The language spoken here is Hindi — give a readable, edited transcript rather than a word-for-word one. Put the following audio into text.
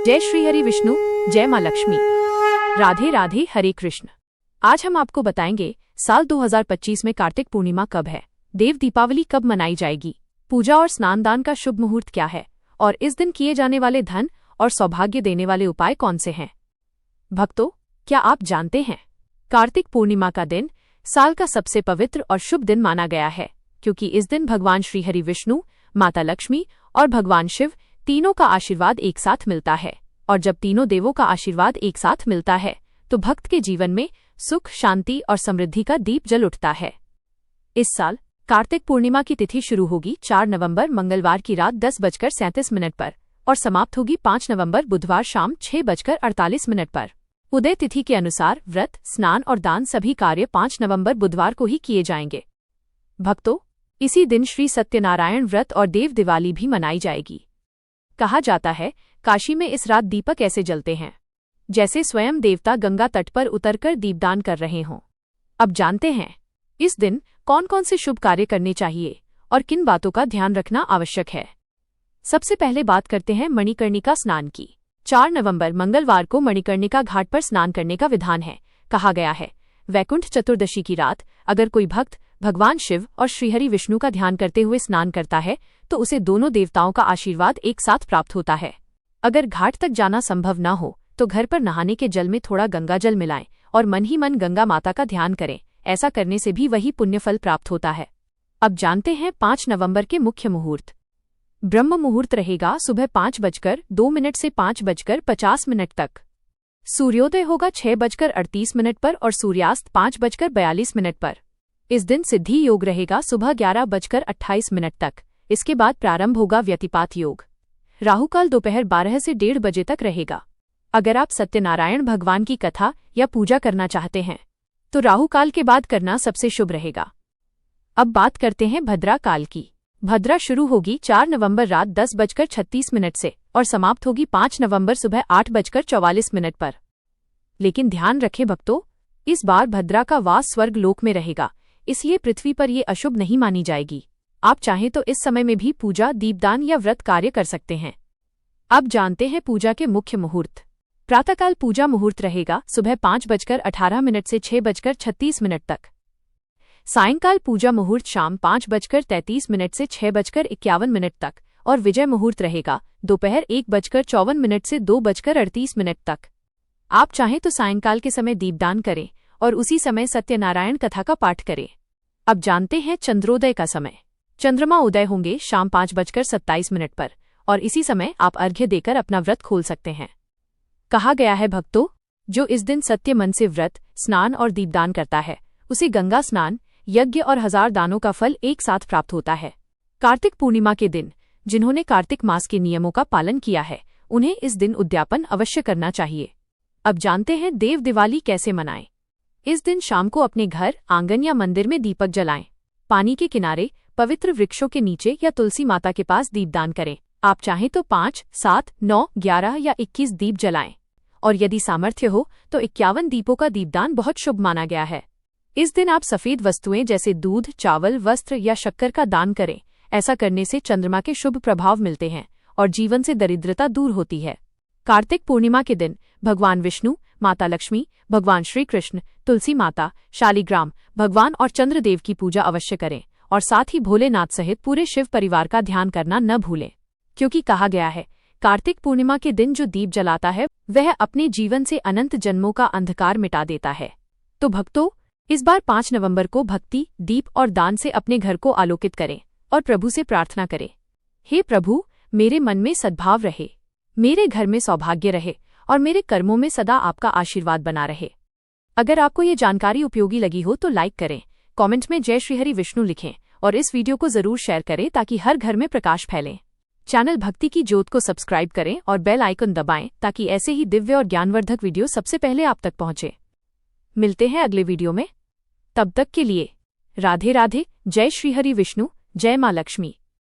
जय श्री हरि विष्णु, जय माँ लक्ष्मी। राधे राधे, हरे कृष्ण। आज हम आपको बताएंगे साल 2025 में कार्तिक पूर्णिमा कब है, देव दीपावली कब मनाई जाएगी, पूजा और स्नान दान का शुभ मुहूर्त क्या है और इस दिन किए जाने वाले धन और सौभाग्य देने वाले उपाय कौन से हैं। भक्तों, क्या आप जानते हैं कार्तिक पूर्णिमा का दिन साल का सबसे पवित्र और शुभ दिन माना गया है, क्योंकि इस दिन भगवान श्री हरि विष्णु, माता लक्ष्मी और भगवान शिव तीनों का आशीर्वाद एक साथ मिलता है। और जब तीनों देवों का आशीर्वाद एक साथ मिलता है तो भक्त के जीवन में सुख, शांति और समृद्धि का दीप जल उठता है। इस साल कार्तिक पूर्णिमा की तिथि शुरू होगी 4 नवंबर मंगलवार की रात 10:37 पर और समाप्त होगी 5 नवंबर बुधवार शाम 6:48 पर। उदय तिथि के अनुसार व्रत, स्नान और दान सभी कार्य 5 नवंबर बुधवार को ही किए जाएंगे। भक्तों, इसी दिन श्री सत्यनारायण व्रत और देव दिवाली भी मनाई जाएगी। कहा जाता है काशी में इस रात दीपक ऐसे जलते हैं जैसे स्वयं देवता गंगा तट पर उतरकर दीपदान कर रहे हों। अब जानते हैं इस दिन कौन कौन से शुभ कार्य करने चाहिए और किन बातों का ध्यान रखना आवश्यक है। सबसे पहले बात करते हैं मणिकर्णिका स्नान की। 4 नवंबर मंगलवार को मणिकर्णिका घाट पर स्नान करने का विधान है। कहा गया है वैकुंठ चतुर्दशी की रात अगर कोई भक्त भगवान शिव और श्रीहरि विष्णु का ध्यान करते हुए स्नान करता है तो उसे दोनों देवताओं का आशीर्वाद एक साथ प्राप्त होता है। अगर घाट तक जाना संभव न हो तो घर पर नहाने के जल में थोड़ा गंगा जल मिलाएं और मन ही मन गंगा माता का ध्यान करें। ऐसा करने से भी वही पुण्य फल प्राप्त होता है। अब जानते हैं 5 नवंबर के मुख्य मुहूर्त। ब्रह्म मुहूर्त रहेगा सुबह 5:02 से 5:50 तक। सूर्योदय होगा 6:38 पर और सूर्यास्त 5:42 पर। इस दिन सिद्धि योग रहेगा सुबह 11:28 तक। इसके बाद प्रारंभ होगा व्यतिपात योग। राहुकाल दोपहर 12 से 1:30 बजे तक रहेगा। अगर आप सत्यनारायण भगवान की कथा या पूजा करना चाहते हैं तो राहुकाल के बाद करना सबसे शुभ रहेगा। अब बात करते हैं भद्रा काल की। भद्रा शुरू होगी 4 नवंबर रात 10:36 से और समाप्त होगी 5 नवंबर सुबह 8:44 पर। लेकिन ध्यान रखें भक्तों, इस बार भद्रा का वास स्वर्ग लोक में रहेगा, इसलिए पृथ्वी पर ये अशुभ नहीं मानी जाएगी। आप चाहें तो इस समय में भी पूजा, दीपदान या व्रत कार्य कर सकते हैं। अब जानते हैं पूजा के मुख्य मुहूर्त। प्रातःकाल पूजा मुहूर्त रहेगा सुबह 5:18 से 6:36 तक। सायंकाल पूजा मुहूर्त शाम 5:33 से 6:51 तक और विजय मुहूर्त रहेगा दोपहर 1:54 से 2:38 तक। आप चाहें तो सायंकाल के समय दीपदान करें और उसी समय सत्यनारायण कथा का पाठ करें। अब जानते हैं चंद्रोदय का समय। चंद्रमा उदय होंगे शाम 5:27 पर और इसी समय आप अर्घ्य देकर अपना व्रत खोल सकते हैं। कहा गया है भक्तों, जो इस दिन सत्य मन से व्रत, स्नान और दीपदान करता है उसे गंगा स्नान, यज्ञ और 1000 दानों का फल एक साथ प्राप्त होता है। कार्तिक पूर्णिमा के दिन जिन्होंने कार्तिक मास के नियमों का पालन किया है उन्हें इस दिन उद्यापन अवश्य करना चाहिए। अब जानते हैं देव दिवाली कैसे मनाएं। इस दिन शाम को अपने घर, आंगन या मंदिर में दीपक जलाएं। पानी के किनारे, पवित्र वृक्षों के नीचे या तुलसी माता के पास दीपदान करें। आप चाहें तो 5, 7, 9, 11 या 21 दीप जलाएं और यदि सामर्थ्य हो तो 51 दीपों का दीपदान बहुत शुभ माना गया है। इस दिन आप सफेद वस्तुएं जैसे दूध, चावल, वस्त्र या शक्कर का दान करें। ऐसा करने से चंद्रमा के शुभ प्रभाव मिलते हैं और जीवन से दरिद्रता दूर होती है। कार्तिक पूर्णिमा के दिन भगवान विष्णु, माता लक्ष्मी, भगवान श्री कृष्ण, तुलसी माता, शालिग्राम, भगवान और चंद्रदेव की पूजा अवश्य करें और साथ ही भोलेनाथ सहित पूरे शिव परिवार का ध्यान करना न भूलें, क्योंकि कहा गया है कार्तिक पूर्णिमा के दिन जो दीप जलाता है वह अपने जीवन से अनंत जन्मों का अंधकार मिटा देता है। तो भक्तों, इस बार 5 नवंबर को भक्ति, दीप और दान से अपने घर को आलोकित करें और प्रभु से प्रार्थना करें, हे प्रभु, मेरे मन में सद्भाव रहे, मेरे घर में सौभाग्य रहे और मेरे कर्मों में सदा आपका आशीर्वाद बना रहे। अगर आपको ये जानकारी उपयोगी लगी हो तो लाइक करें, कमेंट में जय श्री हरि विष्णु लिखें और इस वीडियो को जरूर शेयर करें ताकि हर घर में प्रकाश फैले। चैनल भक्ति की ज्योत को सब्सक्राइब करें और बेल आइकन दबाएं ताकि ऐसे ही दिव्य और ज्ञानवर्धक वीडियो सबसे पहले आप तक पहुंचे। मिलते हैं अगले वीडियो में, तब तक के लिए राधे राधे, जय श्री हरि विष्णु, जय माँ लक्ष्मी।